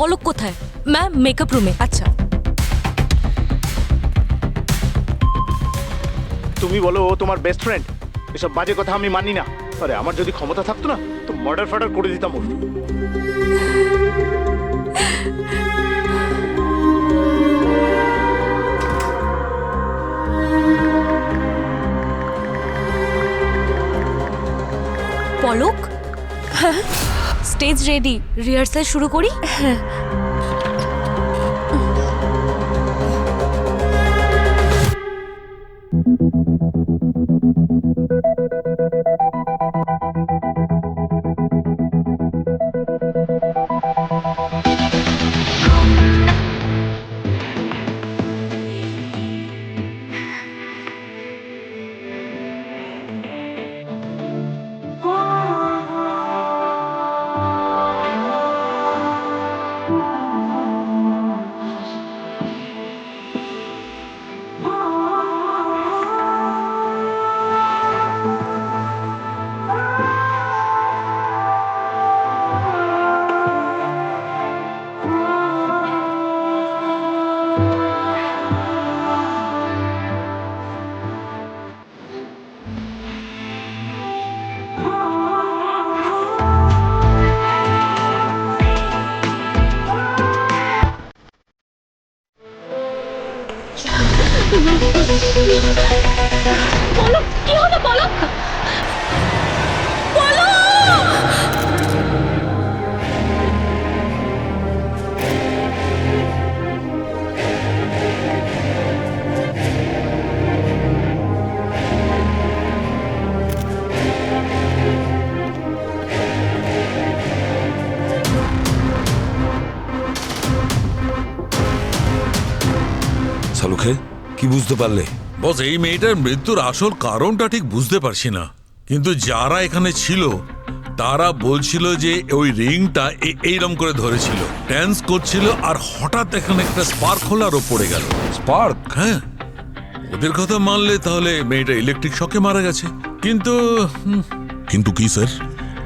পলক কোথায়? Ma'am makeup রুমে। আচ্ছা তুমি বলো ও তোমার বেস্ট ফ্রেন্ড? এসব বাজে কথা আমি মানি না। আরে আমার যদি ক্ষমতা থাকতো না তো মার্ডার ফার্ডার করে দিতাম ওর। পলক, স্টেজ রেডি, রিহার্সাল শুরু করি। হ্যাঁ পলক, কি হলো পলক? শালুখে কি বুঝতে পারলে? বস, এই মেয়েটার মৃত্যুর আসল কারণটা ঠিক বুঝতে পারছি না, কিন্তু যারা এখানে ছিল তারা বলছিল যে ওই রিংটা এইরকম করে ধরেছিল, ড্যান্স করছিল, আর হঠাৎ এখানে একটা স্পার্ক হলো আর ও পড়ে গেল। স্পার্ক? হ্যাঁ, ওদের কথা মানলে তাহলে মেয়েটা ইলেকট্রিক শকে মারা গেছে। কিন্তু কি স্যার?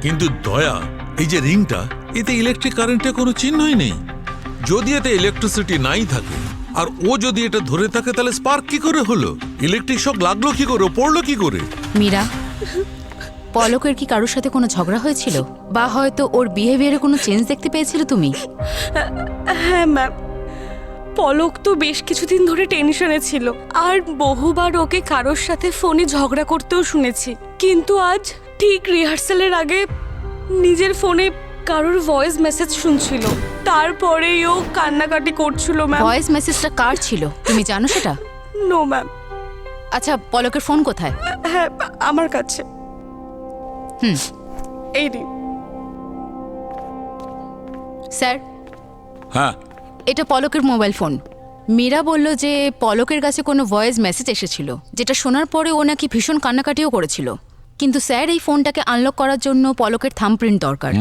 কিন্তু দয়া, এই যে রিংটা, এতে ইলেকট্রিক কারেন্টের কোনো চিহ্নই নেই। যদি এতে ইলেকট্রিসিটি নাই থাকে আর ও যদি এটা ধরে থাকে তাহলে স্পার্ক কি করে হলো? ইলেকট্রিক শক লাগলো কি করে? পড়লো কি করে? মীরা, পলকের কি কারোর সাথে কোনো ঝগড়া হয়েছিল, বা হয়তো ওর বিহেভিয়ারে কোনো চেঞ্জ দেখতে পেয়েছিলে তুমি? হ্যাঁ ম্যাম, পলক তো বেশ কিছুদিন ধরে টেনশনে ছিল, আর বহুবার ওকে কারোর সাথে ফোনে ঝগড়া করতেও শুনেছি। কিন্তু আজ ঠিক রিহার্সালের আগে নিজের ফোনে কারোর ভয়েস মেসেজ শুনছিল, তারপরেই ও কান্নাকাটি করছিল। ম্যাম, ভয়েস মেসেজটা কার ছিল তুমি জানো সেটা? No ma'am. আচ্ছা, পলকের ফোন কোথায়? হ্যাঁ, আমার কাছে। এই রে। স্যার, হ্যাঁ, এটা পলকের মোবাইল ফোন। মীরা বলল যে পলকের কাছে কোনো ভয়েস মেসেজ এসেছিল, যেটা শোনার পরে ও নাকি ভীষণ কান্নাকাটিও করেছিল। কিন্তু স্যার, এই ফোনটাকে আনলক করার জন্য পলকের থাম্বপ্রিন্ট দরকার।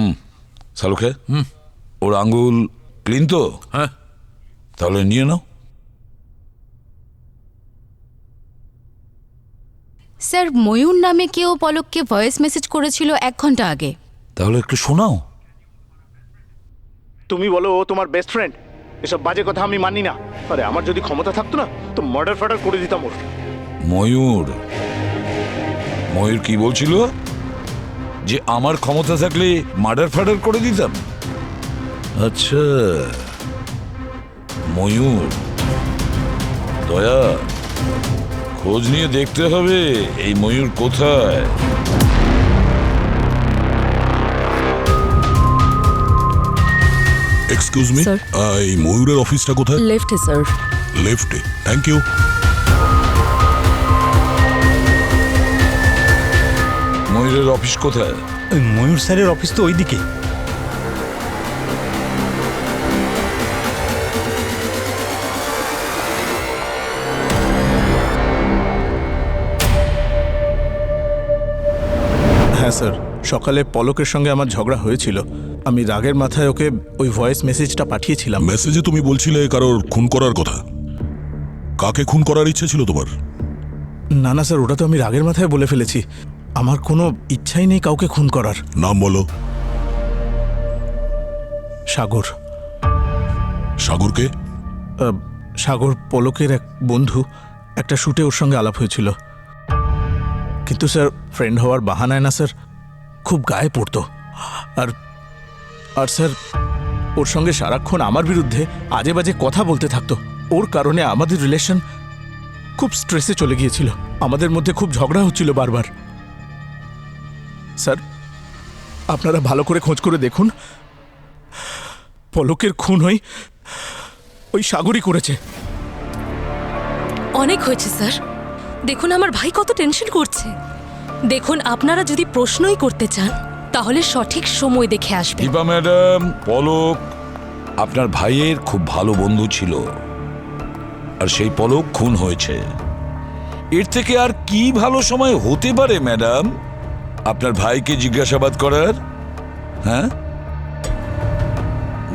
শালুখে, ওর আঙ্গুল ক্লিন তো? হ্যাঁ, তাহলে নিয়ে নাও। স্যার, ময়ূর নামে কেউ পলককে ভয়েস মেসেজ করেছিল 1 ঘন্টা আগে। তাহলে একটু শোনাও। তুমি বলো ও তোমার বেস্ট ফ্রেন্ড? এসব বাজে কথা আমি মানি না। আরে আমার যদি ক্ষমতা থাকতো না তো মার্ডার ফার্ডার করে দিতাম ওর। ময়ূর? ময়ূর কি বলছিল? যে আমার ক্ষমতা থাকলে মার্ডার ফার্ডার করে দিতাম? আচ্ছা, ময়ূর। দয়া, খোঁজ নিয়ে দেখতে হবে এই ময়ূর কোথায়। Excuse me, Sir. এই ময়ূরের অফিসটা কোথায়? লেফটে স্যার। লেফটে, থ্যাংক ইউ। ময়ূরের অফিস কোথায়? ময়ূর স্যারের অফিস তো ওইদিকে। হ্যাঁ স্যার, সকালে পলকের সঙ্গে আমার ঝগড়া হয়েছিল। আমি রাগের মাথায় ওকে ওই ভয়েস মেসেজটা পাঠিয়েছিলাম। মেসেজে তুমি বলছিলে কারোর খুন করার কথা। কাকে খুন করার ইচ্ছে ছিল তোমার? না না স্যার, ওটা তো আমি রাগের মাথায় বলে ফেলেছি। আমার কোনো ইচ্ছাই নেই কাউকে খুন করার। নাম বলো। সাগর। সাগরকে? সাগর পলকের এক বন্ধু, একটা শ্যুটে ওর সঙ্গে আলাপ হয়েছিল, কিন্তু স্যার ফ্রেন্ড হওয়ার বাহানায় না স্যার খুব গায়ে পড়তো। আর আর স্যার ওর সঙ্গে সারাক্ষণ আমার বিরুদ্ধে আজে বাজে কথা বলতে থাকতো। ওর কারণে আমাদের রিলেশন খুব স্ট্রেসে চলে গিয়েছিল, আমাদের মধ্যে খুব ঝগড়া হচ্ছিল বারবার। স্যার আপনারা ভালো করে খোঁজ করে দেখুন, পলকের খুন ওই সাগরই করেছে। অনেক হয়েছে স্যার, দেখুন আমার ভাই কত টেনশন করছে। দেখুন আপনারা যদি প্রশ্নই করতে চান তাহলে সঠিক সময় দেখে আসবেন। দীপা ম্যাডাম, পলক আপনার ভাইয়ের খুব ভালো বন্ধু ছিল, আর সেই পলক খুন হয়েছে। এর থেকে আর কি ভালো সময় হতে পারে ম্যাডাম আপনার ভাইকে জিজ্ঞাসাবাদ করার? হ্যাঁ,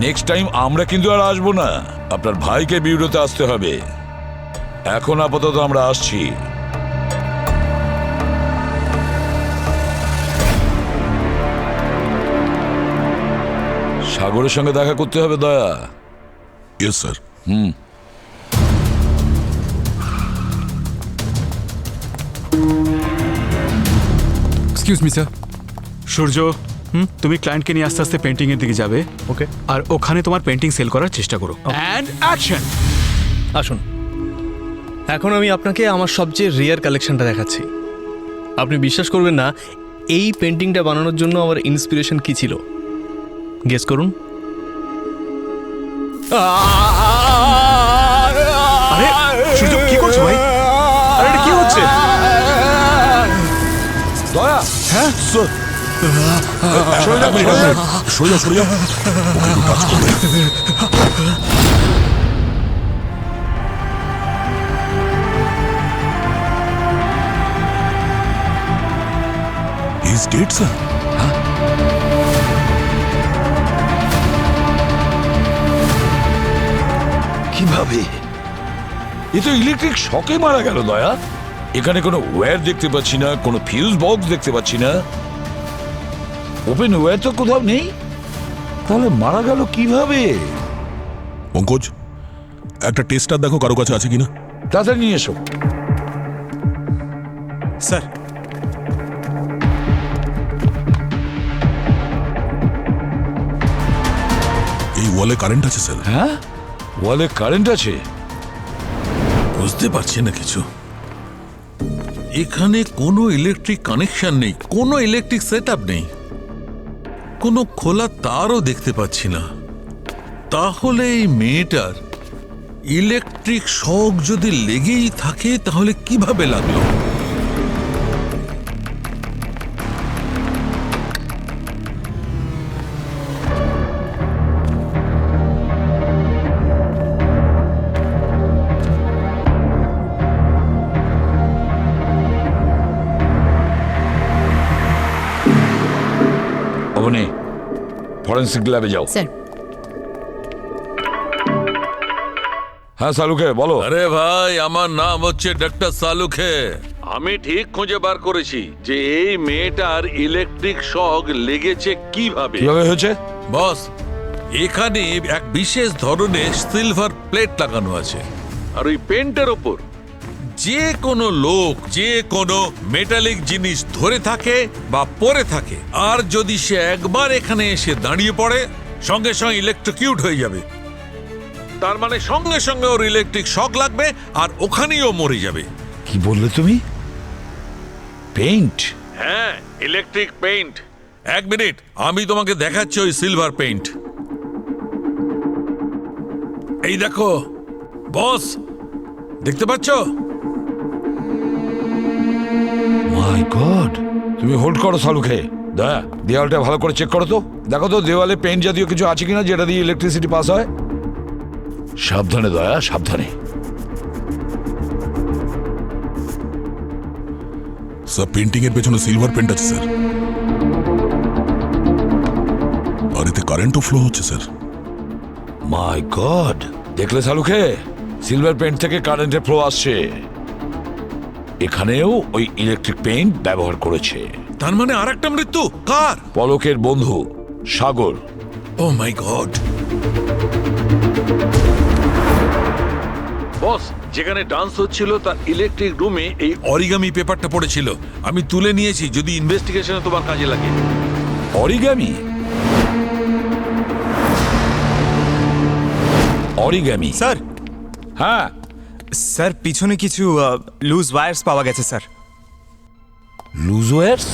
নেক্সট টাইম আমরা কিন্তু আর আসবো না, আপনার ভাইকে বিউরোতে আসতে হবে। এখন আপাতত আমরা আসছি। সাগরের সঙ্গে দেখা করতে হবে Daya. Yes sir. Excuse me sir. Surya, তুমি ক্লায়েন্টকে নিয়ে আস্তে আস্তে পেন্টিং এর দিকে যাবে। ওকে। আর ওখানে তোমার পেন্টিং সেল করার চেষ্টা করো। And action. আসুন, এখন আমি আপনাকে আমার সবচেয়ে রেয়ার কালেকশনটা দেখাচ্ছি। আপনি বিশ্বাস করবেন না, এই পেন্টিংটা বানানোর জন্য আমার ইন্সপিরেশন কি ছিল, গেস করুন। আরে সূর্য, কি করছো ভাই? আরে এটা কি হচ্ছে? দয়া, হ্যাঁ স্যার। সরে যাও, সরে যাও। ওকে একটু টাচ করবে। He's dead, sir. কিভাবে? এ তো ইলেকট্রিক শকে মারা গেল দয়া। এখানে কোনো ওয়্যার দেখতে পাচ্ছি না, কোনো ফিউজ বক্স দেখতে পাচ্ছি না, ওপেন ওয়্যার তো কোথাও নেই। তাহলে মারা গেল কিভাবে? পঙ্কজ, একটা টেস্টার দেখো কারো কাছে আছে কিনা। তাড়াতাড়ি নিয়ে এসো। স্যার এই ওয়ালে কারেন্ট আছে স্যার। হ্যাঁ, ওয়ালে কারেন্ট আছে? বুঝতে পারছি না কিছু। এখানে কোনো ইলেকট্রিক কানেকশন নেই, কোনো ইলেকট্রিক সেটআপ নেই, কোনো খোলা তারও দেখতে পাচ্ছি না। তাহলে এই মেয়েটার ইলেকট্রিক শক যদি লেগেই থাকে তাহলে কিভাবে লাগলো? অবনী, ফরেন্সিক ল্যাবে যাও। স্যার, হ্যাঁ সালুকে বলো। আরে ভাই, আমার নাম হচ্ছে ডক্টর সালুখে। আমি ঠিক খুঁজে বার করেছি যে এই মেয়েটার ইলেকট্রিক শক লেগেছে কিভাবে। কিভাবে হয়েছে? বস, এখানে এক বিশেষ ধরনের সিলভার প্লেট লাগানো আছে, আর ওই পেন্টের ওপর যে কোনো লোক যে কোনো মেটালিক জিনিস ধরে থাকে বা পরে থাকে, আর যদি সে একবার এখানে এসে দাঁড়িয়ে পড়ে সঙ্গে সঙ্গে ইলেকট্রিকিউট হয়ে যাবে। তার মানে সঙ্গে সঙ্গে ওর ইলেকট্রিক শক লাগবে আর ওখানেই ও মরে যাবে। কি বললে তুমি? পেইন্ট? হ্যাঁ, ইলেকট্রিক পেইন্ট। এক মিনিট, আমি তোমাকে দেখাচ্ছি ওই সিলভার পেইন্ট। এই দেখো বস, দেখতে পাচ্ছ? মাই গড! তুমি হোল্ড করো সালুকে। দয়া, দেওয়ালটা ভালো করে চেক করো তো, দেখো তো দেওয়ালে পেইন্ট জাতীয় কিছু আছে কিনা যেটা দিয়ে ইলেকট্রিসিটি পাস হয়। সাবধানে দয়া, সাবধানে। স্যার, পেন্টিং এর পেছনে সিলভার পেন্ট আছে স্যার, আর এতে কারেন্টও ফ্লো হচ্ছে স্যার। মাই গড! দেখলে সালুকে, সিলভার পেইন্ট থেকে কারেন্টের ফ্লো আসছে। এখানেও ওই ইলেকট্রিক পেইন্ট ব্যবহার করেছে। তার মানে আর একটা মৃত্যু কার? পলকের বন্ধু সাগর। ও মাই গড! বস, যেখানে ডান্স হচ্ছিল তার ইলেকট্রিক রুমে এই অরিগামি পেপারটা পড়েছিল। আমি তুলে নিয়েছি, যদি ইনভেস্টিগেশনে তোমার কাজে লাগে। অরিগামি? অরিগামি? স্যার হ্যাঁ, স্যার পিছনে কিছু লুজ ওয়্যারস পাওয়া গেছে স্যার। লুজওয়ার্স?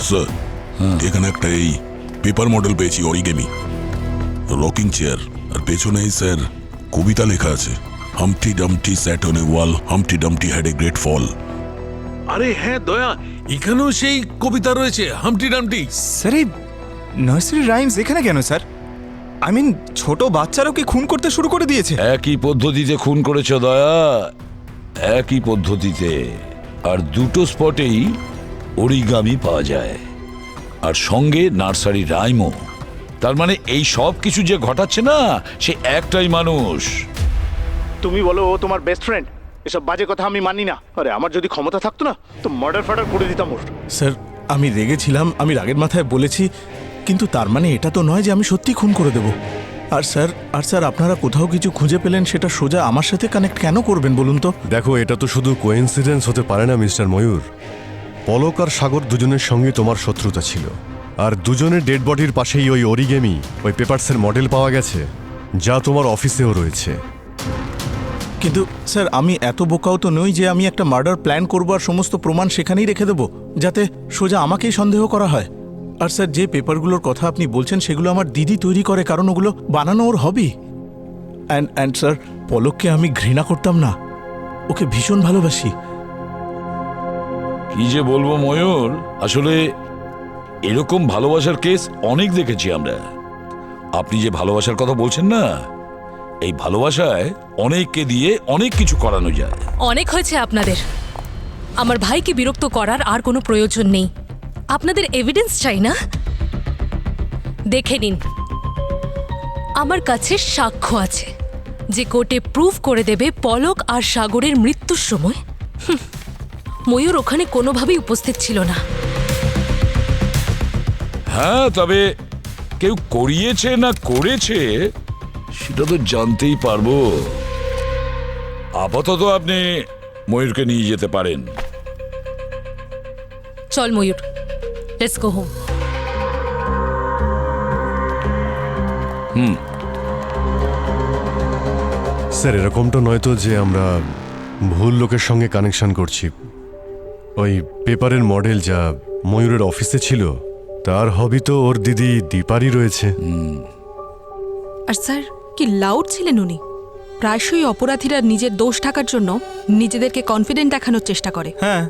স্যার, এখানে একটা এই পেপার মডেল পেয়েছি অরিগেমি, রকিং চেয়ার, আর পেছনেই স্যার কবিতা লেখা আছে, Humpty Dumpty sat on a wall, Humpty Dumpty had a great fall. আরে হ্যাঁ দয়া, এখানেও সেই কবিতা রয়েছে, হামটি ডামটি। স্যার এই নার্সারি রাইমস এখানে কেন স্যার? আই মিন ছোট বাচ্চারাও কি খুন করতে শুরু করে দিয়েছে? একই পদ্ধতিতে খুন করেছ দয়া, একই পদ্ধতিতে। আর দুটো স্পটেই অরিগামি পাওয়া যায়, আর সঙ্গে নার্সারি রাইমও। তার মানে এই সব কিছু যে ঘটাচ্ছে না, সে একটাই মানুষ। তুমি বলো ও তোমার বেস্ট ফ্রেন্ড, এসব বাজে কথা আমি মানি না। আরে আমার যদি ক্ষমতা থাকতো না তো মার্ডার ফার্ডার করে দিতাম ওর। স্যার আমি রেগেছিলাম, আমি রাগের মাথায় বলেছি, কিন্তু তার মানে এটা তো নয় যে আমি সত্যি খুন করে দেব। আর স্যার আপনারা কোথাও কিছু খুঁজে পেলেন সেটা সোজা আমার সাথে কানেক্ট কেন করবেন বলুন তো? দেখো, এটা তো শুধু কোইন্সিডেন্স হতে পারে না মিস্টার ময়ূর। পলক আর সাগর দুজনের সঙ্গে তোমার শত্রুতা ছিল, আর দুজনের ডেড বডির পাশেই ওই অরিগেমি, ওই পেপারসের মডেল পাওয়া গেছে, যা তোমার অফিসেও রয়েছে। কিন্তু স্যার আমি এত বোকাও তো নই যে আমি একটা মার্ডার প্ল্যান করবো আর সমস্ত প্রমাণ সেখানেই রেখে দেবো, যাতে সোজা আমাকেই সন্দেহ করা হয়। আর স্যার যে পেপারগুলোর কথা আপনি বলছেন সেগুলো আমার দিদি তৈরি করে, কারণ ওগুলো বানানো ওর হবি। অ্যান্ড স্যার পলককে আমি ঘৃণা করতাম না, ওকে ভীষণ ভালোবাসি। কি যে বলবো ময়ূর, আসলে এরকম ভালোবাসার কেস অনেক দেখেছি আমরা। আপনি যে ভালোবাসার কথা বলছেন না, এই ভালোবাসায় অনেককে দিয়ে অনেক কিছু করানো যায়। অনেক হয়েছে আপনাদের। আমার ভাইকে বিরক্ত করার আর কোনো প্রয়োজন নেই। আপনাদের এভিডেন্স চাই না? দেখে নিন, আমার কাছে সাক্ষ্য আছে যে কোর্টে প্রুফ করে দেবে পলক আর সাগরের মৃত্যুর সময় ময়ূর ওখানে কোনোভাবেই উপস্থিত ছিল না। হ্যাঁ, তবে কেউ করিয়েছে না করেছে সেটা তো জানতেই পারবো। আপাতত আপনি ময়ূরকে নিয়ে যেতে পারেন। চল ময়ূর, লেটস গো হোম। স্যার, এরকমটা নয় তো যে আমরা ভুল লোকের সঙ্গে কানেকশন করছি। ওই পেপারের মডেল যা ময়ূরের অফিসে ছিল, তার হবি তো ওর দিদি দীপারই রয়েছে। আর স্যার কি লাউড ছিলেন উনি। প্রায়শই অপরাধীরা নিজের দোষ ঢাকার জন্য নিজেদেরকে কনফিডেন্ট দেখানোর চেষ্টা করে। হ্যাঁ,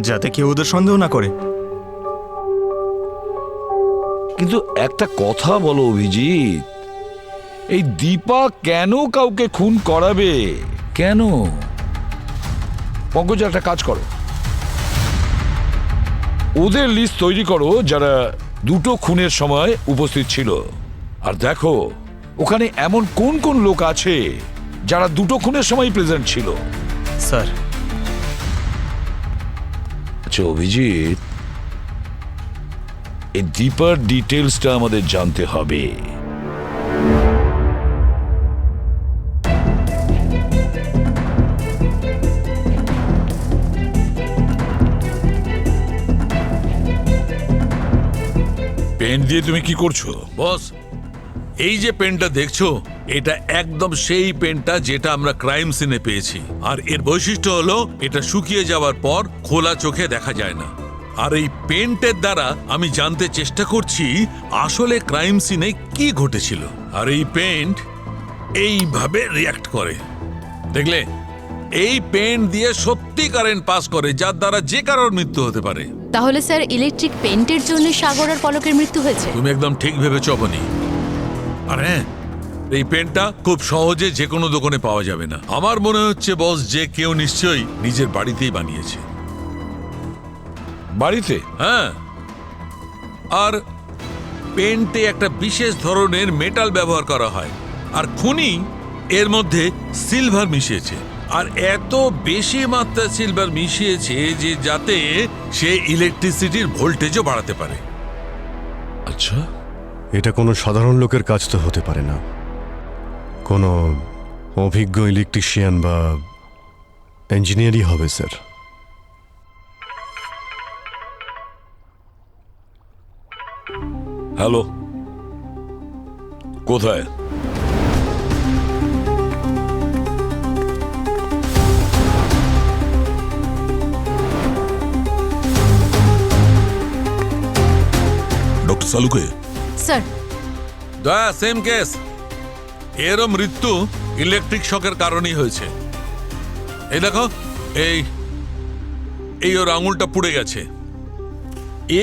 যাতে কেউ ওদের সন্দেহ না করে। কিন্তু একটা কথা বলো অভিজিৎ, এই দীপা কেন কাউকে খুন করাবে? কেন? পঙ্কজ, একটা কাজ করো, ওদের লিস্ট তৈরি করো যারা দুটো খুনের সময় উপস্থিত ছিল, আর দেখো ওখানে এমন কোন কোন লোক আছে যারা দুটো খুনের সময় প্রেজেন্ট ছিল। স্যার আচ্ছা অভিজিৎ, এই দীপার ডিটেলসটা আমাদের জানতে হবে। পেন দিয়ে তুমি কি করছো? বস, এই যে পেনটা দেখছো, এটা একদম সেই পেনটা যেটা আমরা ক্রাইম সিনে পেয়েছি। আর এর বৈশিষ্ট্য হলো এটা শুকিয়ে যাওয়ার পর খোলা চোখে দেখা যায় না। আর এই পেন্টের দ্বারা আমি জানতে চেষ্টা করছি আসলে ক্রাইম সিনে কি ঘটেছিল। আর এই পেন্ট এইভাবে রিয়াক্ট করে, দেখলে? এই পেন্ট দিয়ে সত্যি কারেন্ট পাস করে, যার দ্বারা যে কারোর মৃত্যু হতে পারে। তাহলে স্যার ইলেকট্রিক পেন্টের জন্য সাগর আর পলকের মৃত্যু হয়েছে? তুমি একদম ঠিক ভেবেছ অবনী। আর হ্যাঁ, এই পেনটা খুব সহজে যে কোনো দোকানে পাওয়া যাবে না। আমার মনে হচ্ছে বস, যে কেউ নিশ্চয়ই নিজের বাড়িতেই বানিয়েছে। বাড়িতে? হ্যাঁ, আর পেন্টে একটা বিশেষ ধরনের মেটাল ব্যবহার করা হয়, আর খুনি এর মধ্যে সিলভার মিশিয়েছে। আর এত বেশি মাত্রা সিলভার মিশিয়েছে যে যাতে সে ইলেকট্রিসিটির ভোল্টেজও বাড়াতে পারে। আচ্ছা, এটা কোনো সাধারণ লোকের কাজ তো হতে পারে না, কোনো অভিজ্ঞ ইলেকট্রিশিয়ান বা ইঞ্জিনিয়ারই হবে স্যার। হ্যালো, কোথায়? ডক্টর সালুকে, স্যার, দয়া সেম কেস। এরও মৃত্যু ইলেকট্রিক শকের কারণেই হয়েছে। এই দেখো, এই ওর আঙুলটা পুড়ে গেছে।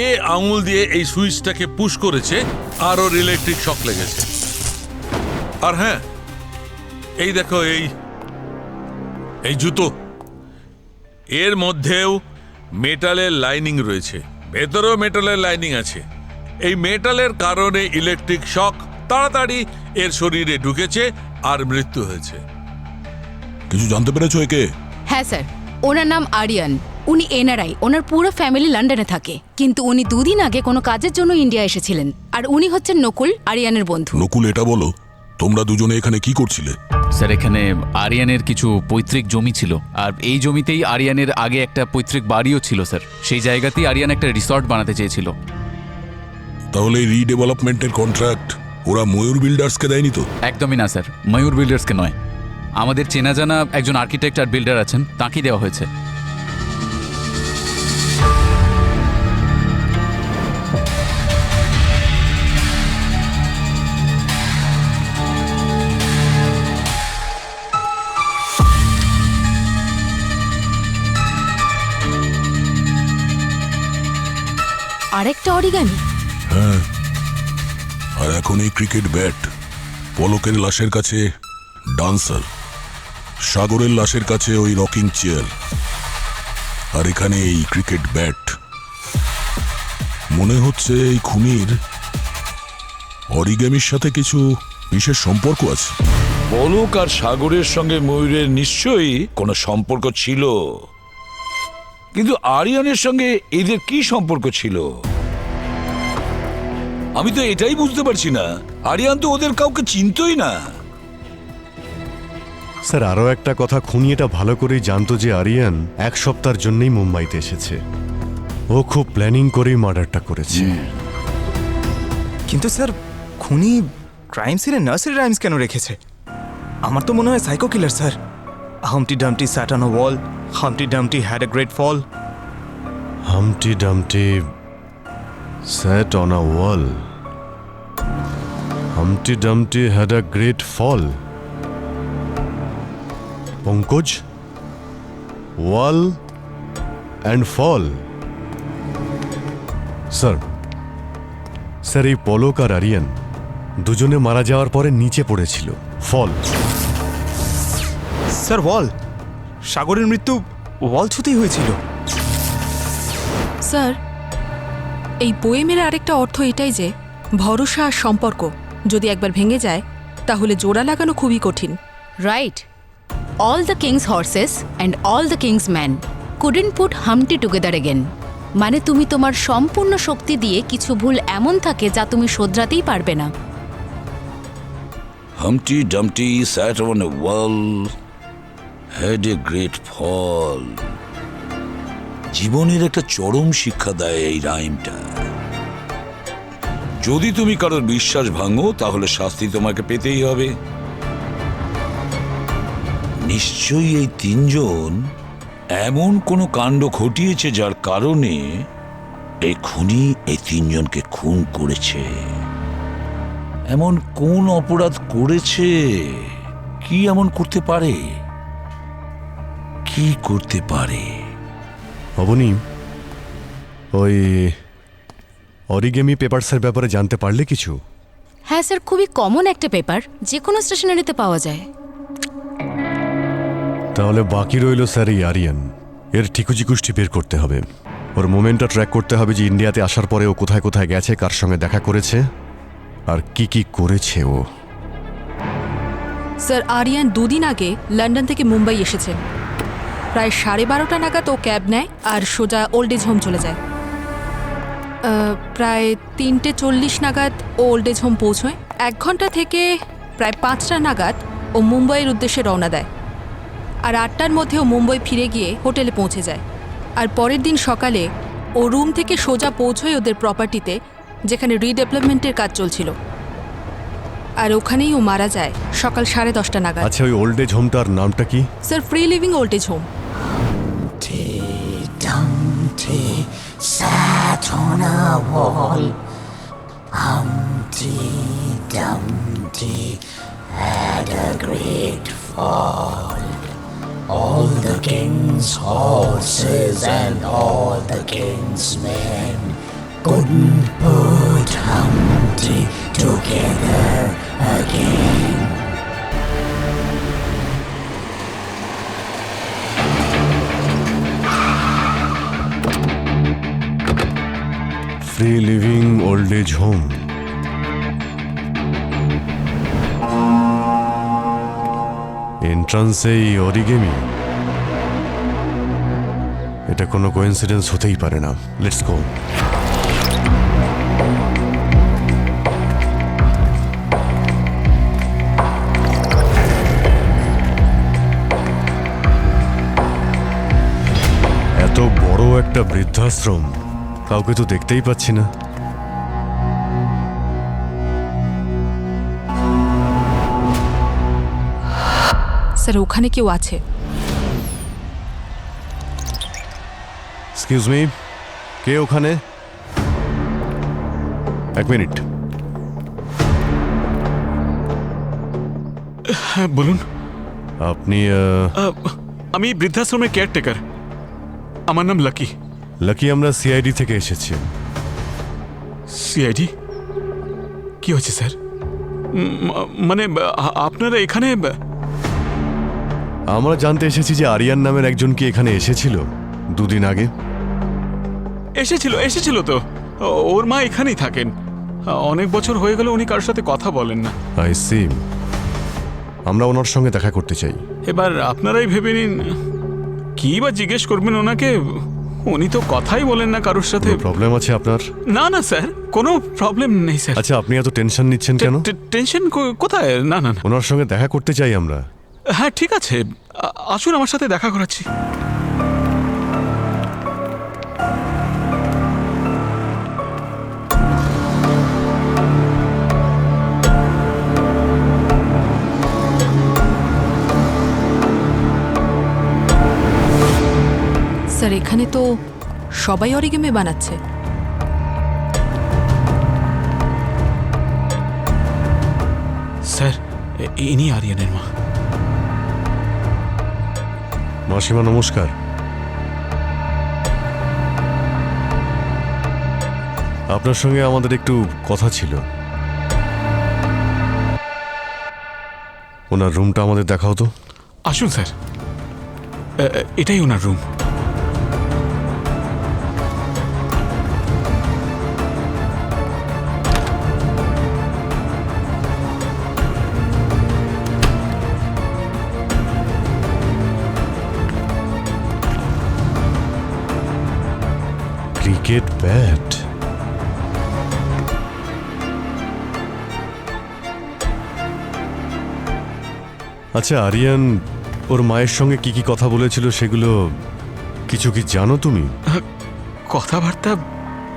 এ আঙুল দিয়ে এই সুইচটাকে পুশ করেছে আর ওর ইলেকট্রিক শক লেগেছে। আর হ্যাঁ, এই দেখো, এই জুতো, এর মধ্যেও মেটালের লাইনিং রয়েছে, ভেতরেও মেটালের লাইনিং আছে। এই মেটালের কারণে ইলেকট্রিক শক তাড়াতাড়ি এর শরীরে ঢুকেছে আর মৃত্যু হয়েছে। কিছু জানতে পেরেছো একে? হ্যাঁ স্যার, ওনার নাম আরিয়ান। উনি এনআরআই, ওনার পুরো ফ্যামিলি লন্ডনে থাকে, কিন্তু উনি 2 দিন আগে কোনো কাজের জন্য ইন্ডিয়া এসেছিলেন। আর উনি হচ্ছেন নকুল, আরিয়ানের বন্ধু। নকুল, এটা বলো তোমরা দুজনে এখানে কি করছিলে? স্যার, এখানে আরিয়ানের কিছু পৈতৃক জমি ছিল, আর এই জমিতেই আরিয়ানের আগে একটা পৈতৃক বাড়িও ছিল স্যার। সেই জায়গাতেই আরিয়ান একটা রিসর্ট বানাতে চেয়েছিল। তাহলে এই রিডেভেলপমেন্টের কন্ট্রাক্ট ওরা ময়ূর বিল্ডার্সকে দেয়নি তো? একদমই না স্যার, ময়ূর বিল্ডার্সকে নয়। আমাদের চেনা জানা একজন আর্কিটেক্ট আর বিল্ডার আছেন, তাঁকেই দেওয়া হয়েছে। আরেকটা অরিগামি? হ্যাঁ, আর এখন এই ক্রিকেট ব্যাট। পলকের লাশের কাছে ডান্সার, সাগরের লাশের কাছে ওই রকিং চেয়ার, আর এখানে এই ক্রিকেট ব্যাট। মনে হচ্ছে এই খুনির অরিগেমির সাথে কিছু বিশেষ সম্পর্ক আছে। পলক আর সাগরের সঙ্গে ময়ূরের নিশ্চয়ই কোনো সম্পর্ক ছিল, কিন্তু আরিয়ানের সঙ্গে এদের কি সম্পর্ক ছিল আমি তো এটাই বুঝতে পারছি না। আরিয়ান তো ওদের কাউকে চিনতই না। স্যার, আরও একটা কথা, খুনি এটা ভালো করেই জানতো যে আরিয়ান 1 সপ্তাহের জন্যই মুম্বাইতে এসেছে। ও খুব প্ল্যানিং করেই মার্ডারটা করেছে। কিন্তু স্যার, খুনি ক্রাইম সিনে নার্সারি রাইমস কেন রেখেছে? আমার তো মনে হয় psycho killer sir. Humpty Dumpty sat on a wall, Humpty Dumpty had a great fall. Humpty Dumpty sat on a wall. Humpty Dumpty had a great fall. Pankaj, wall and fall. Sir, এই পলক আর আরিয়ান দুজনে মারা যাওয়ার পরে নিচে পড়েছিল, ফল। Sir, ওয়াল। সাগরের মৃত্যু ওয়াল ছুতেই হয়েছিল। স্যার, এই পোয়েমের আরেকটা অর্থ এটাই যে ভরসা আর সম্পর্ক যদি একবার ভেঙে যায় তাহলে জোড়া লাগানো খুবই কঠিন। Right. All the king's horses and all the king's man couldn't put Humpty together again. মানে তুমি তোমার সম্পূর্ণ শক্তি দিয়ে কিছু ভুল এমন থাকে যা তুমি শোধরাতেই পারবে না। হামটি Dumpty sat on a wall, had a great fall. জীবনের একটা চরম শিক্ষা দেয় এই রাইমটা। যদি তুমি কারোর বিশ্বাস ভাঙো তাহলে শাস্তি তোমাকে পেতেই হবে। নিশ্চয়ই এই 3 জন এমন কোনো কাণ্ড ঘটিয়েছে যার কারণে এই খুনি এই 3 জনকে খুন করেছে। এমন কোন অপরাধ করেছে? কি এমন করতে পারে? কি করতে পারে? অবনী, ওই অরিগেমি পেপারসের ব্যাপারে জানতে পারলে কিছু? হ্যাঁ স্যার, খুবই কমন একটা পেপার, যে কোনো স্টেশনারিতে পাওয়া যায়। তাহলে বাকি রইল স্যার এই আরিয়ান। এর ঠিকুজিকুষ্টি বের করতে হবে, ওর মোমেন্টটা ট্র্যাক করতে হবে যে ইন্ডিয়াতে আসার পরে ও কোথায় কোথায় গেছে, কার সঙ্গে দেখা করেছে আর কি কি করেছে ও। স্যার আরিয়ান দুদিন আগে লন্ডন থেকে মুম্বাই এসেছেন। প্রায় 12:30 নাগাদ ও ক্যাব নেয় আর সোজা ওল্ড এজ হোম চলে যায়। প্রায় 3:40 নাগাদ ও ওল্ড এজ হোম পৌঁছয়। 1 ঘন্টা থেকে প্রায় 5টা নাগাদ ও মুম্বাইয়ের উদ্দেশ্যে রওনা দেয়। আর 8টার মধ্যে ও মুম্বাই ফিরে গিয়ে হোটেলে পৌঁছে যায়। আর পরের দিন সকালে ও রুম থেকে সোজা পৌঁছয় ওদের প্রপার্টিতে, যেখানে রিডেভেলপমেন্টের কাজ চলছিল। আর ওখানেই ও মারা যায় সকাল 10:30 নাগাদ। আচ্ছা, ওই ওল্ড এজ হোমটার নামটা কি? Sir free living old age home. Sat on a wall. Humpty Dumpty had a great fall. All the king's horses and all the king's men couldn't put Humpty together again. Free living old age home. এন্ট্রান্সেই origami. এটা কোনো coincidence হতেই পারে না। Let's go. এত বড় একটা বৃদ্ধাশ্রম, কাউকে তো দেখতেই পাচ্ছি না। স্যার ওখানে কেউ আছে। এক্সকিউজ মি, কে ওখানে? 1 মিনিট। হ্যাঁ বলুন। আপনি আমি বৃদ্ধাশ্রমের কেয়ারটেকার। আমার নাম লাকি। লাকি, আমরা সিআইডি থেকে এসেছি। সিআইডি? কি হচ্ছে স্যার? মানে আপনারা এখানে? আমরা জানতে এসেছি যে আরিয়ান নামের একজন কি এখানে এসেছিল 2 দিন আগে। এসেছিল তো। ওর মা এখানেই থাকেন। অনেক বছর হয়ে গেল উনি কারোর সাথে কথা বলেন না। I see. আমরা ওনার সঙ্গে দেখা করতে চাই। এবার আপনারাই ভেবে নিন কি বা জিজ্ঞেস করবেন ওনাকে। উনি তো কথাই বলেন না কারোর সাথে। প্রবলেম আছে আপনার? না না স্যার, কোনো প্রবলেম নেই স্যার। আচ্ছা, আপনি এত টেনশন নিচ্ছেন কেন? টেনশন কোথায়? না না না। ওনার সঙ্গে দেখা করতে চাই আমরা। হ্যাঁ ঠিক আছে, আসুন আমার সাথে দেখা করাচ্ছি। স্যার এখানে তো সবাই অরিগেমি বানাচ্ছে। স্যার ইনি আরিয়ানের মা। মাসিমা নমস্কার। আপনার সঙ্গে আমাদের একটু কথা ছিল। ওনার রুমটা আমাদের দেখাও তো। আসুন স্যার, এটাই ওনার রুম। Cricket bat. আচ্ছা আরিয়ান ওর মায়ের সঙ্গে কি কি কথা বলেছিল সেগুলো কিছু কি জানো তুমি? কথাবার্তা?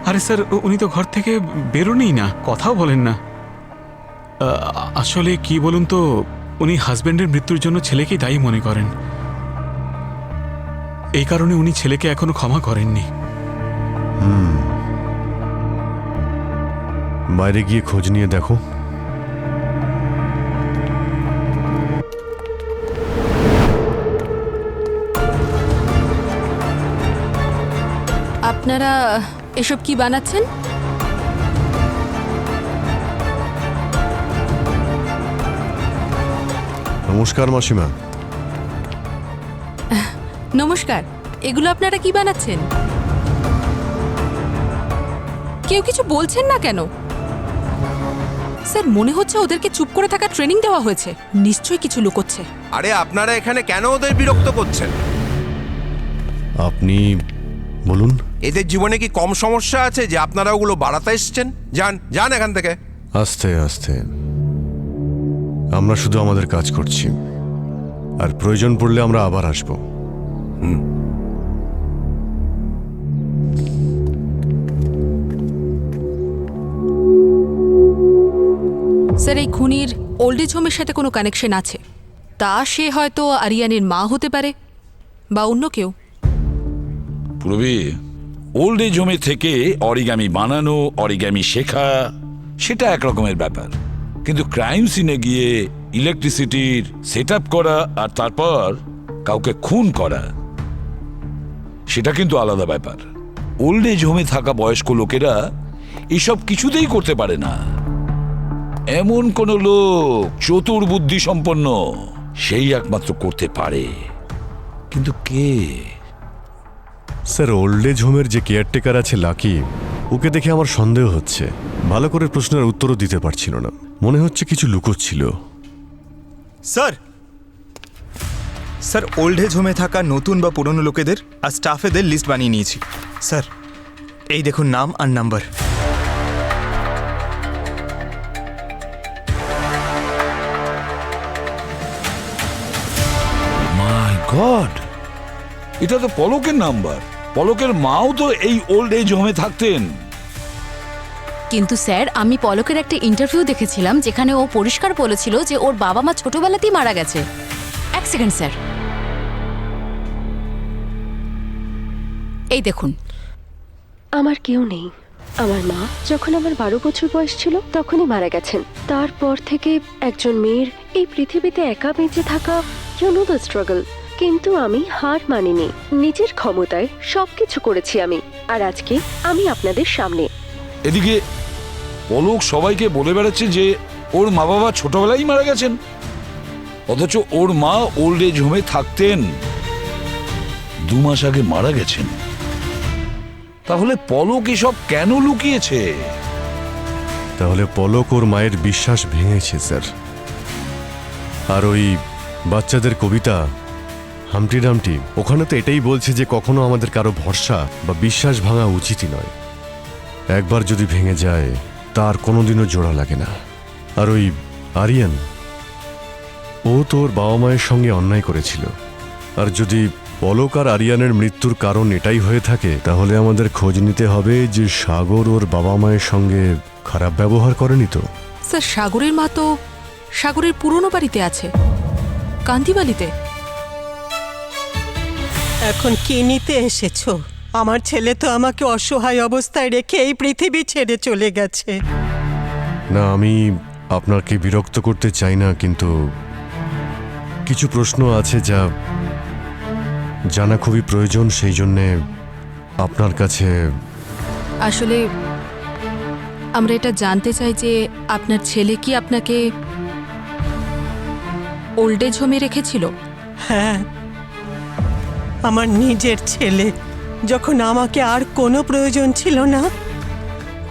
আরে স্যার উনি তো ঘর থেকে বেরোনই না, কথাও বলেন না। আসলে কি বলুন তো, উনি হাজব্যান্ডের মৃত্যুর জন্য ছেলেকেই দায়ী মনে করেন। এই কারণে উনি ছেলেকে এখনো ক্ষমা করেননি। বাইরে গিয়ে খোঁজ নিয়ে দেখো। আপনারা এসব কি বানাচ্ছেন? নমস্কার মাসিমা। নমস্কার। এগুলো আপনারা কি বানাচ্ছেন? কেউ কিছু বলছেন না কেন? স্যার মনে হচ্ছে ওদেরকে চুপ করে থাকা ট্রেনিং দেওয়া হয়েছে, নিশ্চয়ই কিছু লুকোচ্ছে। আরে আপনারা এখানে কেন ওদের বিরক্ত করছেন? আপনি বলুন। এদের জীবনে কি কম সমস্যা আছে যে আপনারা ওগুলো বাড়াতে এসছেন? যান যান এখান থেকে। আস্তে আস্তে, আমরা শুধু আমাদের কাজ করছি, আর প্রয়োজন পড়লে আমরা আবার আসবো। স্যার এই খুনির ওল্ড এজ হোমের সাথে কোনো কানেকশন আছে? তা সে হয়তো আরিয়ানের মা হতে পারে বা অন্য কেউ। পূর্বে ওল্ড এজ হোমে থেকে অরিগামি বানানো, অরিগামি শেখা, সেটা এক রকমের ব্যাপার। কিন্তু ক্রাইম সিনে গিয়ে ইলেকট্রিসিটির সেট আপ করা আর তারপর কাউকে খুন করা, সেটা কিন্তু আলাদা ব্যাপার। ওল্ড এজ হোমে থাকা বয়স্ক লোকেরা এসব কিছুতেই করতে পারে না। এমন কোন লোক চতুর বুদ্ধি সম্পন্ন, সেই একমাত্র করতে পারে। কিন্তু কে? স্যার, ওল্ড এজ হোমের যে কেয়ারটেকার আছে লাকি, ওকে দেখে আমার সন্দেহ হচ্ছে। ভালো করে প্রশ্নের উত্তরও দিতে পারছিল না, মনে হচ্ছে কিছু লুকোচ্ছিল। স্যার, স্যার ওল্ড এজ হোমে থাকা নতুন বা পুরনো লোকেদের আর স্টাফেদের লিস্ট বানিয়ে নিয়েছি। স্যার এই দেখুন নাম আর নাম্বার। মাই গড, এটা তো পলকের নাম্বার। পলকের মাও তো এই ওল্ড এজ হোমে থাকতেন। কিন্তু স্যার, আমি পলকের একটা ইন্টারভিউ দেখেছিলাম যেখানে ও পরিষ্কার বলেছিল যে ওর বাবা মা ছোটবেলাতেই মারা গেছে। এক সেকেন্ড স্যার, এই দেখুন। আমার কেউ নেই। আমার মা যখন আমার 12 বছর বয়স ছিল তখনই মারা গেছেন। তারপর থেকে একজন মেয়ের এই পৃথিবীতে একা বেঁচে থাকা, ইউ নো দ্য স্ট্রাগল। কিন্তু আমি হার মানিনি, নিজের ক্ষমতায় সবকিছু করেছি আমি, আর আজকে আমি আপনাদের সামনে। এদিকে পলক সবাইকে বলে বেড়াচ্ছে যে ওর মা বাবা ছোটবেলায় মারা গেছেন, অথচ ওর মা ওল্ড এজ হোমে থাকতেন, 2 মাস আগে মারা গেছেন। তাহলে পলক এসব কেন লুকিয়েছে? তাহলে পলক ওর মায়ের বিশ্বাস ভেঙেছে স্যার। আর ওই বাচ্চাদের কবিতা হামটি ডামটি, ওখানে তো এটাই বলছে যে কখনো আমাদের কারো ভরসা বা বিশ্বাস ভাঙা উচিতই নয়। একবার যদি ভেঙে যায় তার কোনোদিনও জোড়া লাগে না। আর ওই আরিয়ান, ও তো ওর বাবা মায়ের সঙ্গে অন্যায় করেছিল। আর যদি পলক আর আরিয়ানের মৃত্যুর কারণ এটাই হয়ে থাকে, তাহলে আমাদের খোঁজ নিতে হবে যে সাগর ওর বাবা মায়ের সঙ্গে খারাপ ব্যবহার করেনি তো। স্যার সাগরের মা তো সাগরের পুরনো বাড়িতে আছে, কান্দিবালিতে। এখন কি নিতে এসেছো? আমার ছেলে তো আমাকে অসহায় অবস্থায় রেখে এই পৃথিবী ছেড়ে চলে গেছে। না, আমি আপনাকে বিরক্ত করতে চাই না, কিন্তু কিছু প্রশ্ন আছে যা জানা খুবই প্রয়োজন, সেই জন্যে আপনার কাছে। আসলে আমরা এটা জানতে চাই যে আপনার ছেলে কি আপনাকে ওল্ড এজ হোমে রেখেছিল? হ্যাঁ, আমার নিজের ছেলে। যখন আমাকে আর কোনো প্রয়োজন ছিল না,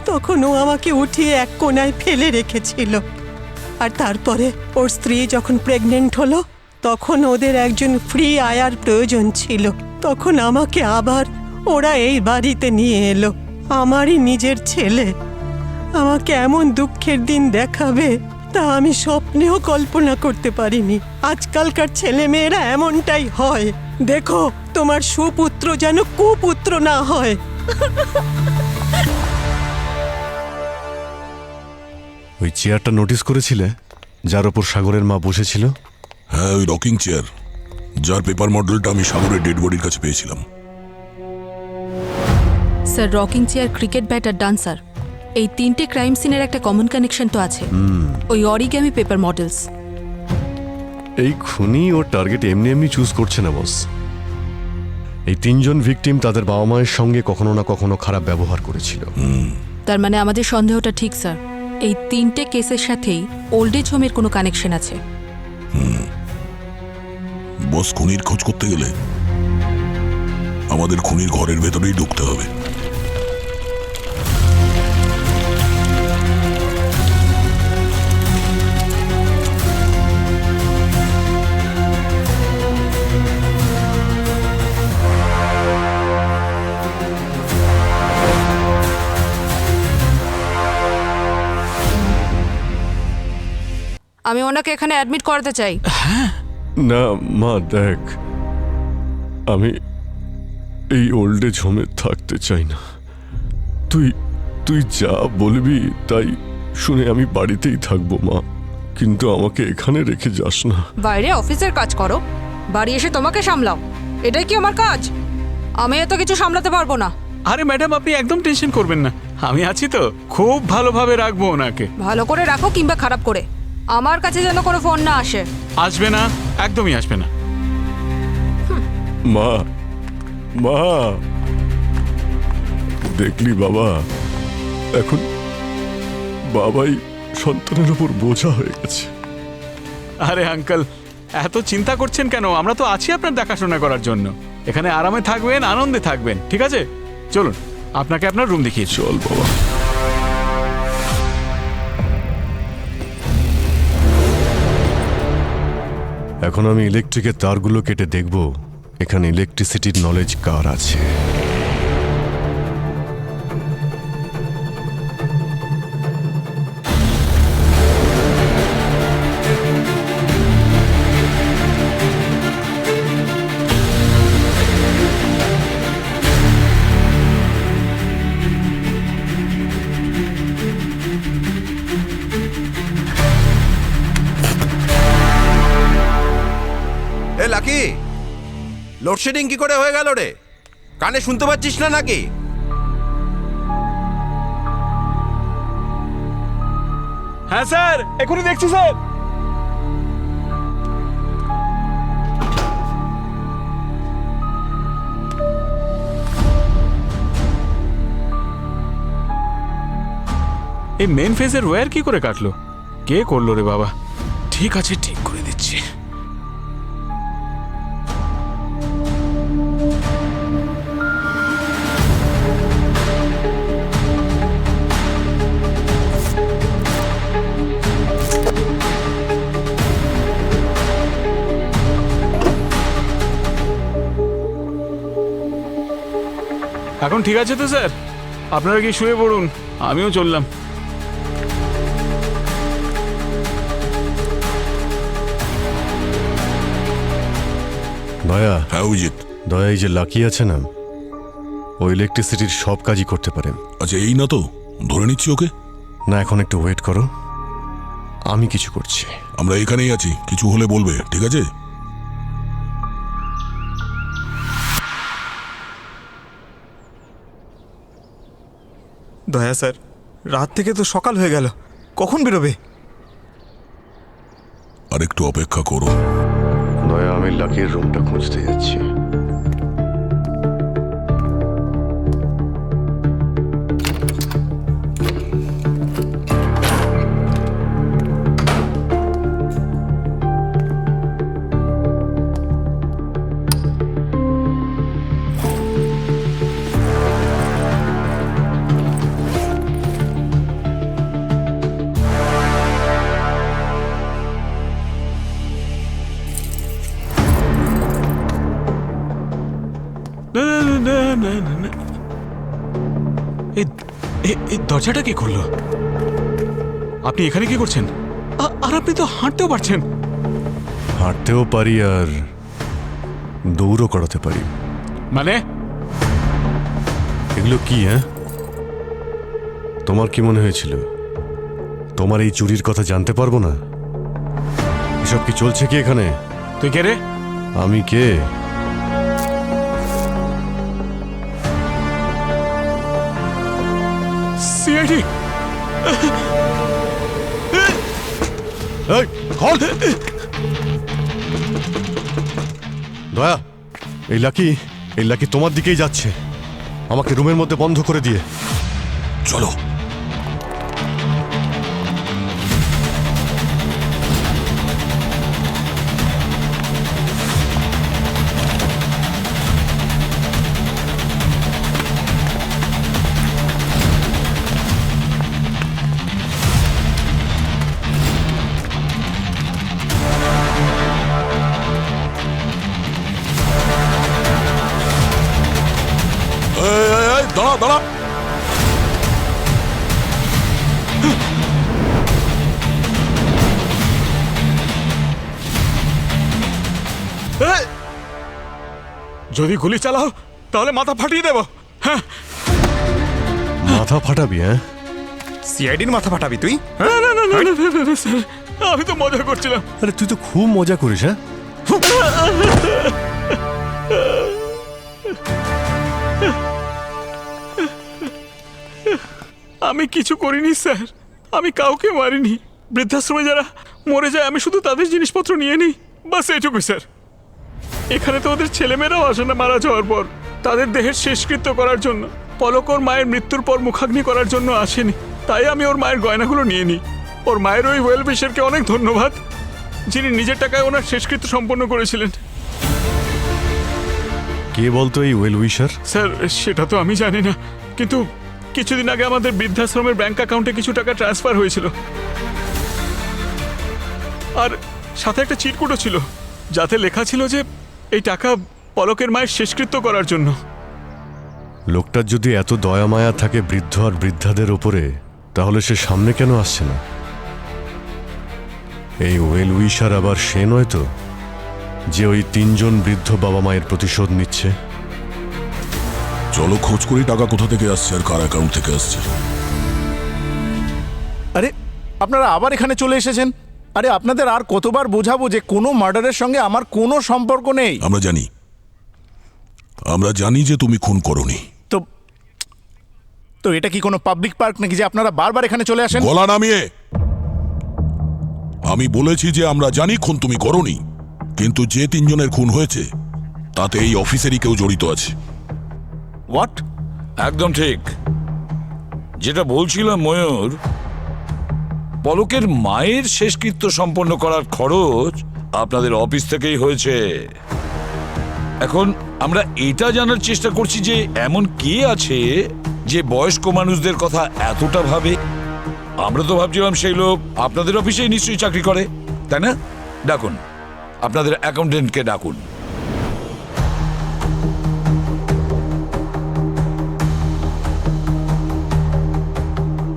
তখন ও আমাকে উঠিয়ে এক কোণায় ফেলে রেখেছিল। আর তারপরে ওর স্ত্রী যখন প্রেগনেন্ট হলো, তখন ওদের একজন ফ্রি আয়ার প্রয়োজন ছিল। তখন আমাকে আবার ওরা এই বাড়িতে নিয়ে এলো। আমারই নিজের ছেলে আমাকে এমন দুঃখের দিন দেখাবে তা আমি স্বপ্নেও কল্পনা করতে পারিনি। আজকালকার ছেলে মেয়েরা এমনটাই হয়। দেখো, তোমার সুপুত্র যেন কুপুত্র না হয়। ওই চেয়ারটা নোটিস করেছিলে, যার ওপর সাগরের মা বসেছিল? হ্যাঁ, ওই রকিং চেয়ার, যার পেপার মডেলটা আমি সাগরের ডেড বডির কাছে পেয়েছিলাম। Sir rocking chair, cricket bat আর ডান্সার, এই 3টে ক্রাইম সিনের একটা কমন কানেকশন তো আছে, ওই অরিগামি পেপার মডেলস। এই খুনি ও টার্গেট এমনি এমনি চুজ করছে না বস। এই 3জন ভিকটিম তাদের বাবা মায়ের সঙ্গে কখনো না কখনো খারাপ ব্যবহার করেছিল। তার মানে আমাদের সন্দেহটা ঠিক স্যার, এই 3টে কেসের সাথেই ওল্ড এজ হোমের কোনো কানেকশন আছে। বস, খুনির খোঁজ করতে গেলে আমাদের খুনির ঘরের ভেতরেই ঢুকতে হবে। আমি ওনাকে এখানে অ্যাডমিট করাতে চাই। না মা দেখ, আমি এই ওল্ড এজ হোমে থাকতে চাই না। তুই তুই যা বলবি তাই শুনে আমি বাড়িতেই থাকবো মা, কিন্তু আমাকে এখানে রেখে যাস না। বাইরে অফিসের কাজ করো, বাড়ি এসে তোমাকে সামলাও, এটাই কি আমার কাজ? আমি এত কিছু সামলাতে পারবো না। আরে ম্যাডাম, আপনি একদম টেনশন করবেন না, আমি আছি তো, খুব ভালোভাবে রাখবো ওনাকে। ভালো করে রাখো কিংবা খারাপ করে, আমার কাছে যেন কোনো ফোন না আসে। আসবে না, একদমই আসবে না। মা মা, দেখলি বাবা, এখন বাবাই সন্তানের উপর বোঝা হয়ে গেছে। আরে আঙ্কেল, এত চিন্তা করছেন কেন? আমরা তো আছি আপনার দেখাশোনা করার জন্য। এখানে আরামে থাকবেন, আনন্দে থাকবেন, ঠিক আছে? চলুন, আপনাকে আপনার রুম দেখিয়ে চল বাবা। এখন আমি ইলেকট্রিকের তারগুলো কেটে দেখব এখানে ইলেকট্রিসিটির নলেজ কার আছে। এ লাকি, লোডশেডিং কি করে হয়ে গেল রে? কানে শুনতে পাচ্ছিস না নাকি? হ্যাঁ স্যার, এখনই দেখছি স্যার। এই মেন ফেজের ওয়্যার কি করে কাটলো? কে করলো রে বাবা? ঠিক আছে, ঠিক করে দিচ্ছি। এখন ঠিক আছে তো স্যার? আপনারা কি শুয়ে পড়ুন, আমিও চললাম। দয়া। হ্যাঁ অভিজিৎ। দয়া, এই যে লাকি আছে না, ও ইলেকট্রিসিটির সব কাজই করতে পারে। আচ্ছা, এই না তো ধরে নিচ্ছি ওকে? না, এখন একটু ওয়েট করো, আমি কিছু করছি। আমরা এখানেই আছি, কিছু হলে বলবে, ঠিক আছে? দয়া স্যার, রাত থেকে তো সকাল হয়ে গেল, কখন বেরোবে? আর একটু অপেক্ষা করো। দয়া, আমি লাকির রুমটা খুঁজতে যাচ্ছি। এই দরজাটা কে করলো? আপনি এখানে কি করছেন? আর আপনি তো হাঁটতেও পারছেন। হাঁটতেও পারি আর দৌড়ও করাতে পারি। মানে এগুলো কি? হ্যাঁ, তোমার কি মনে হয়েছিল তোমার এই চুরির কথা জানতে পারবো না? এসব কি চলছে কি এখানে? তুই কে রে? আমি কে? সিআইডি। দয়া, এই লাকি তোমার দিকেই যাচ্ছে। আমাকে রুমের মধ্যে বন্ধ করে দিয়ে চলো। দাঁড়া দাঁড়া। যদি গুলি চালাও তাহলে মাথা ফাটিয়ে দেবো। হ্যাঁ, মাথা ফাটাবি? হ্যাঁ, সিআইডির মাথা ফাটাবি তুই? না না না না, না, না, না, স্যার, আমি তো মজা করছিলাম। আরে তুই তো খুব মজা করিস। হ্যাঁ, আমি কিছু করিনি স্যার, আমি কাউকে মারিনি। বৃদ্ধাশ্রমে যারা মরে যায় আমি শুধু তাদের জিনিসপত্র নিয়ে নিই, বাস এইটুকুই স্যার। এখানে তো ওদের ছেলেমেয়েরাও আসে না মারা যাওয়ার পর তাদের দেহের শেষকৃত্য করার জন্য। পলক ওর মায়ের মৃত্যুর পর মুখাগ্নি করার জন্য আসেনি, তাই আমি ওর মায়ের গয়নাগুলো নিয়ে নিই। ওর মায়ের ওই ওয়েল উইশারকে অনেক ধন্যবাদ, যিনি নিজের টাকায় ওনার শেষকৃত্য সম্পন্ন করেছিলেন। কে বলতো এই ওয়েল উইশার? স্যার সেটা তো আমি জানি না, কিন্তু কিছুদিন আগে আমাদের বৃদ্ধাশ্রমের ব্যাংক অ্যাকাউন্টে কিছু টাকা ট্রান্সফার হয়েছিল, আর সাথে একটা চিরকুটও ছিল যাতে লেখা ছিল যে এই টাকা পলকের মায়ের শেষকৃত্য করার জন্য। লোকটার যদি এত দয়া মায়া থাকে বৃদ্ধ আর বৃদ্ধাদের ওপরে, তাহলে সে সামনে কেন আসছে না? এই ওয়েল উইশার আবার সে নয় তো, যে ওই 3 জন বৃদ্ধ বাবা মায়ের প্রতিশোধ নিচ্ছে? চলো খোঁজ করি টাকা কোথা থেকে আসছে আর কার অ্যাকাউন্ট থেকে আসছে। আরে আপনারা আবার এখানে চলে এসেছেন? আরে আপনাদের আর কতবার বোঝাবো যে কোনো মার্ডারের সঙ্গে আমার কোনো সম্পর্ক নেই। আমরা জানি যে তুমি খুন করনি। তো এটা কি কোনো পাবলিক পার্ক নাকি যে আপনারা বারবার এখানে চলে আসেন? গলা নামিয়ে। আমি বলেছি যে আমরা জানি খুন তুমি করনি, কিন্তু যে 3 জনের খুন হয়েছে তাতে এই অফিসেরই কেউ জড়িত আছে। হোয়াট? একদম ঠিক। যেটা বলছিলাম ময়ূর, পলকের মায়ের শেষকৃত্য সম্পন্ন করার খরচ আপনাদের অফিস থেকেই হয়েছে। এখন আমরা এটা জানার চেষ্টা করছি যে এমন কে আছে যে বয়স্ক মানুষদের কথা এতটা ভাবে। আমরা তো ভাবছিলাম সেই লোক আপনাদের অফিসেই নিশ্চয়ই চাকরি করে, তাই না? ডাকুন, আপনাদের অ্যাকাউন্টেন্টকে ডাকুন।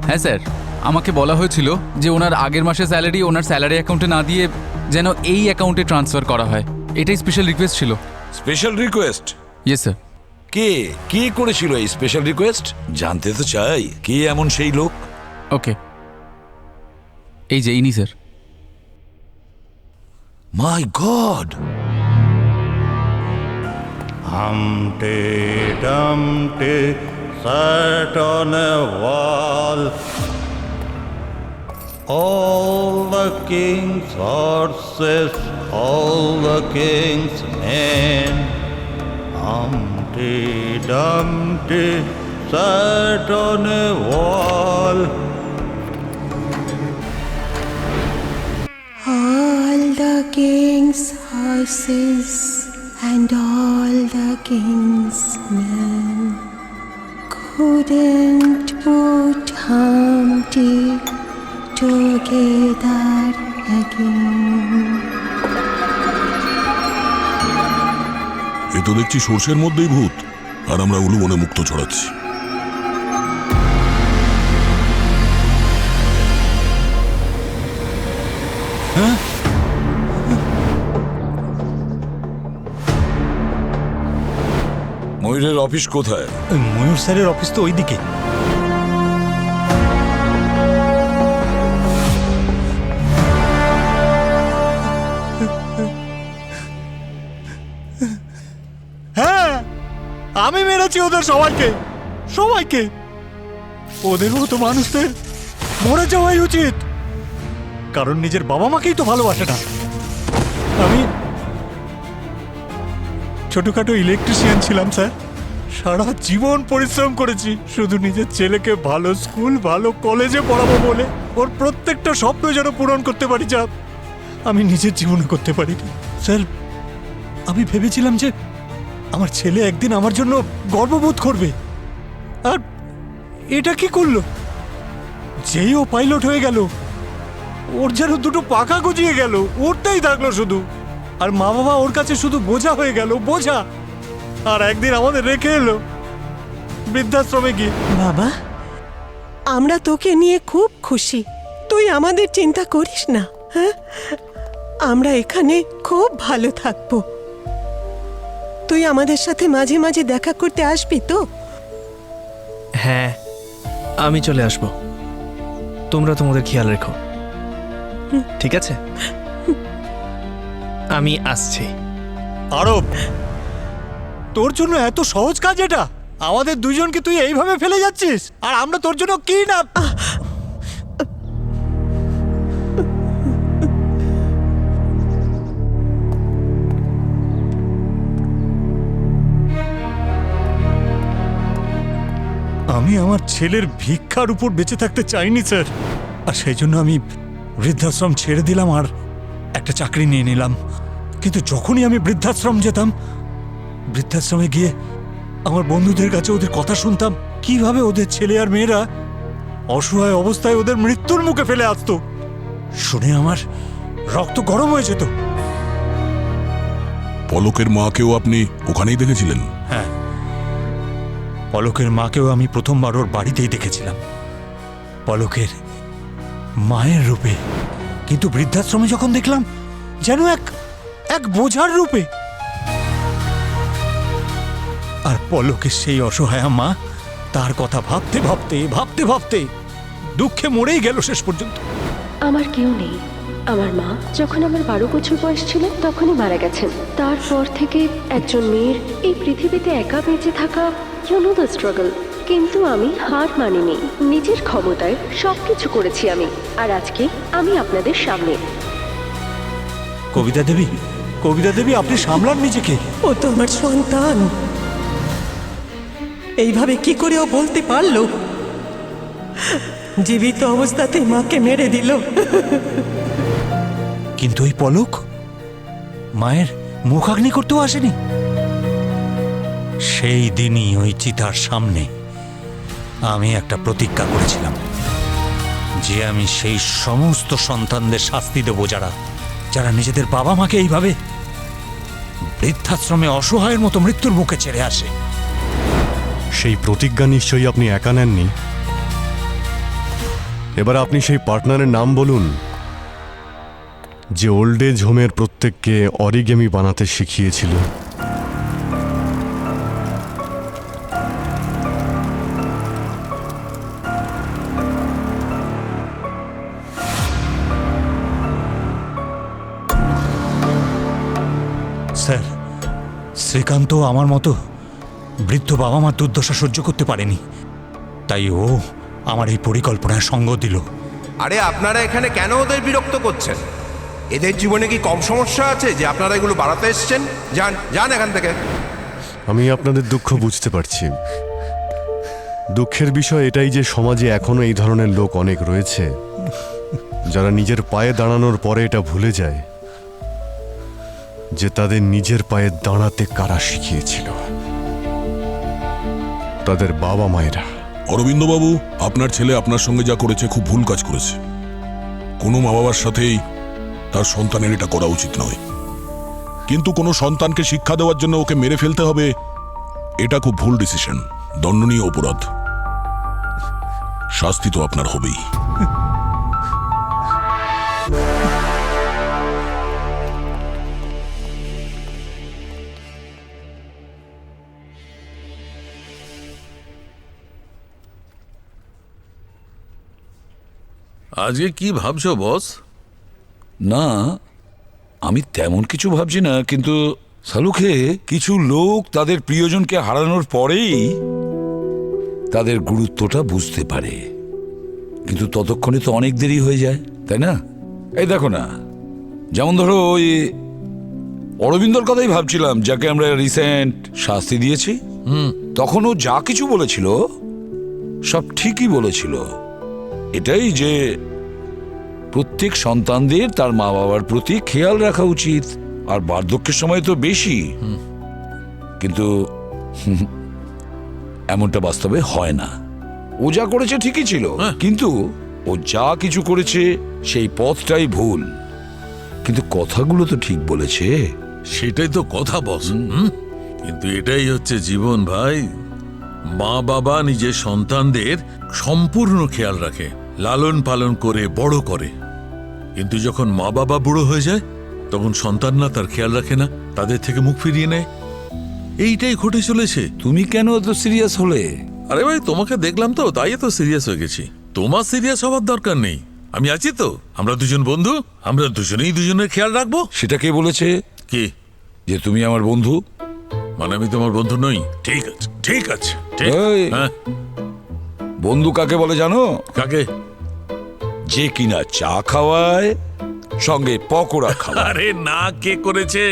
হ্যাঁ স্যার, আমাকে বলা হয়েছিল যে ওনার আগের মাসের স্যালারি ওনার স্যালারি অ্যাকাউন্টে না দিয়ে যেন এই অ্যাকাউন্টে ট্রান্সফার করা হয়। এটাই স্পেশাল রিকোয়েস্ট ছিল। Special request? Yes sir. কে করেছিল এই স্পেশাল রিকোয়েস্ট? জানতে তো চাই কে এমন সেই লোক। ওকে, এই যে ইনি sir. My god! Humpty Dumpty sat on a wall. All the king's horses, all the king's men. Humpty Dumpty sat on a wall. All the king's horses and all the king's men couldn't put Humpty together again. এ তো দেখছি সর্ষের মধ্যেই ভূত, আর আমরা উলুবনে মুক্ত ছড়াচ্ছি। ময়ূরের office কোথায়? ময়ূর স্যারের অফিস তো ওইদিকে। হ্যাঁ, আমি মেরেছি ওদের সবাইকে। ওদের মতো মানুষদের মরে যাওয়াই উচিত, কারণ নিজের বাবা মাকেই তো ভালোবাসে না। আমি ছোটখাটো ইলেকট্রিশিয়ান ছিলাম স্যার, সারা জীবন পরিশ্রম করেছি শুধু নিজের ছেলেকে ভালো স্কুল ভালো কলেজে পড়াবো বলে। ওর প্রত্যেকটা স্বপ্ন যেন পূরণ করতে পারি, যা আমি নিজের জীবনে করতে পারিনি স্যার। আমি ভেবেছিলাম যে আমার ছেলে একদিন আমার জন্য গর্ববোধ করবে, আর এটা কি করলো? যেই ও পাইলট হয়ে গেল, ওর যেন দুটো পাখা গজিয়ে গেল, ওরটাই থাকলো শুধু। আর মা বাবা ওর কাছে শুধু বোঝা হয়ে গেল, বোঝা। আর একদিন আমাদের রেখে এলো বৃদ্ধাশ্রমে গিয়ে। বাবা, আমরা তোকে নিয়ে খুব খুশি, তুই আমাদের চিন্তা করিস না। হ্যাঁ, আমরা এখানে খুব ভালো থাকবো। তুই আমাদের সাথে মাঝে মাঝে দেখা করতে আসবি তো? হ্যাঁ, আমি চলে আসব। তোমরা তোমাদের খেয়াল রেখো, ঠিক আছে? আমি আসছি। আরব, তোর জন্য এত সহজ কাজ এটা? আমাদের দুজনকে তুই এইভাবে ফেলে যাচ্ছিস, আর আমরা তোর জন্য কি না। আমি আমার ছেলের ভিক্ষার উপর বেঁচে থাকতে চাইনি স্যার, আর সেই জন্য আমি বৃদ্ধাশ্রম ছেড়ে দিলাম আর একটা চাকরি নিয়ে নিলাম। কিন্তু যখনই আমি বৃদ্ধাশ্রম যেতাম, বৃদ্ধাশ্রমে গিয়ে আমার বন্ধুদের কাছে ওদের কথা শুনতাম, কিভাবে ওদের ছেলে আর মেয়েরা অসহায় অবস্থায় ওদের মৃত্যুর মুখে ফেলে আসতো। শুনে আমার রক্ত গরম হয়ে যেত। পলকের মাকেও আপনি ওখানেই দেখেছিলেন? হ্যাঁ, পলকের মাকেও আমি প্রথমবার ওর বাড়িতেই দেখেছিলাম, পলকের মায়ের রূপে। কিন্তু বৃদ্ধাশ্রমে যখন দেখলাম, যেন এক বোঝার রূপে। আর পলকের সেই অসহায় মা, তার কথা ভাবতে ভাবতে ভাবতে ভাবতে দুঃখে মরেই গেল শেষ পর্যন্ত। আমার কেউ নেই। আমার মা যখন আমার 12 বছর বয়স ছিল তখনই মারা গেছেন। তারপর থেকে একজন মেয়ের এই পৃথিবীতে একা বেঁচে থাকা, ইউ নো দ্য স্ট্রাগল। কিন্তু আমি হার মানিনি, নিজের ক্ষমতায় সবকিছু করেছি আমি, আর আজকে আমি আপনাদের সামনে। কবিতা দেবী, কবিতা দেবী, আপনি সামলান নিজেকে। ও তো আমার সন্তান, এইভাবে কি করে ও বলতে পারলো? জীবিত অবস্থাতেই মাকে মেরে দিল। কিন্তু ওই পলক মায়ের মুখাগ্নি করতেও আসেনি। সেই দিনই ওই চিতার সামনে আমি একটা প্রতিজ্ঞা করেছিলাম যে আমি সেই সমস্ত সন্তানদের শাস্তি দেব যারা নিজেদের বাবা মাকে এইভাবে বৃদ্ধাশ্রমে অসহায়ের মতো মৃত্যুর মুখে ছেড়ে আসে। সেই প্রতিজ্ঞা নিশ্চয়ই আপনি একা নেননি। এবার আপনি সেই পার্টনারের নাম বলুন যে ওল্ড এজ হোমের প্রত্যেককে অরিগেমি বানাতে শিখিয়েছিল। স্যার, শ্রীকান্ত আমার মতো বৃদ্ধ বাবা মার দুর্দশা সহ্য করতে পারেনি, তাই ও আমার এই পরিকল্পনায় সঙ্গ দিল। আরে আপনারা এখানে কেন ওদের বিরক্ত করছেন? এদের জীবনে কি কম সমস্যা আছে যে আপনারা এগুলো বাড়াতে এসছেন? যান যান এখান থেকে। আমি আপনাদের দুঃখ বুঝতে পারছি। দুঃখের বিষয় এটাই যে সমাজে এখনো এই ধরনের লোক অনেক রয়েছে যারা নিজের পায়ে দাঁড়ানোর পরে এটা ভুলে যায় যে তাদের নিজের পায়ে দাঁড়াতে কারা শিখিয়েছিল, তাদের বাবা মায়েরা। অরবিন্দবাবু, আপনার ছেলে আপনার সঙ্গে যা করেছে খুব ভুল কাজ করেছে। কোনো মা বাবার সাথেই তার সন্তানের এটা করা উচিত নয়। কিন্তু কোনো সন্তানকে শিক্ষা দেওয়ার জন্য ওকে মেরে ফেলতে হবে, এটা খুব ভুল ডিসিশন, দণ্ডনীয় অপরাধ। শাস্তি তো আপনার হবেই। আজকে কি ভাবছো বস? না, আমি তেমন কিছু ভাবছি না, কিন্তু সালুকে কিছু লোক তাদের প্রিয়জনকে হারানোর পরেই তাদের গুরুত্বটা বুঝতে পারে, কিন্তু ততক্ষণে তো অনেক দেরি হয়ে যায়, তাই না? এই দেখো না, যেমন ধরো ওই অরবিন্দর কথাই ভাবছিলাম, যাকে আমরা রিসেন্ট শাস্তি দিয়েছি। তখন ও যা কিছু বলেছিল সব ঠিকই বলেছিল। এটাই যে প্রত্যেক সন্তানদের তার মা বাবার প্রতি খেয়াল রাখা উচিত, আর বার্ধক্যের সময় তো বেশি। কিন্তু এমনটা বাস্তবে হয় না। ও যা করেছে ঠিকই ছিল, কিন্তু ও যা কিছু করেছে সেই পথটাই ভুল। কিন্তু কথাগুলো তো ঠিক বলেছে। সেটাই তো কথা বস। কিন্তু এটাই হচ্ছে জীবন ভাই। মা বাবা নিজের সন্তানদের সম্পূর্ণ খেয়াল রাখে, লালন পালন করে বড় করে। কিন্তু যখন মা বাবা বুড়ো হয়ে যায় তখন সন্তানরা তার খেয়াল রাখে না, তাদের থেকে মুখ ফিরিয়ে নেয়। এইটাই ঘটে চলেছে। তুমি কেন এত সিরিয়াস হলে? আরে ভাই, তোমাকে দেখলাম তো, তাই তো সিরিয়াস হয়ে গেছি। তোমার সিরিয়াস হওয়ার দরকার নেই, আমি আছি তো। আমরা দুজন বন্ধু, আমরা দুজনেই দুজনের খেয়াল রাখবো। সেটা কে বলেছে? কি? যে তুমি আমার বন্ধু? মানে আমি তোমার বন্ধু নই? ঠিক আছে, ঠিক আছে, ঠিক। এই, হ্যাঁ, বন্ধু কাকে বলে জানো? কাকে? যে কিনা চা খাওয়ায় সঙ্গে পকোড়া খাওয়ায়। আরে না, কে করেছে?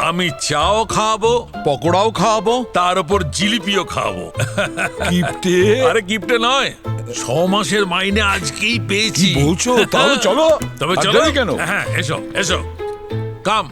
আমি চাও খাওয়াবো, পকোড়াও খাওয়াবো, তার উপর জিলিপিও খাওয়াবো। গিফটে? আরে গিফটে নয়, 6 মাসের মাইনে আজকেই পেয়েছি। কি বলছো? তাহলে চলো। তবে আর চলো। দেরি কেন? হ্যাঁ, এসো এসো, কাম।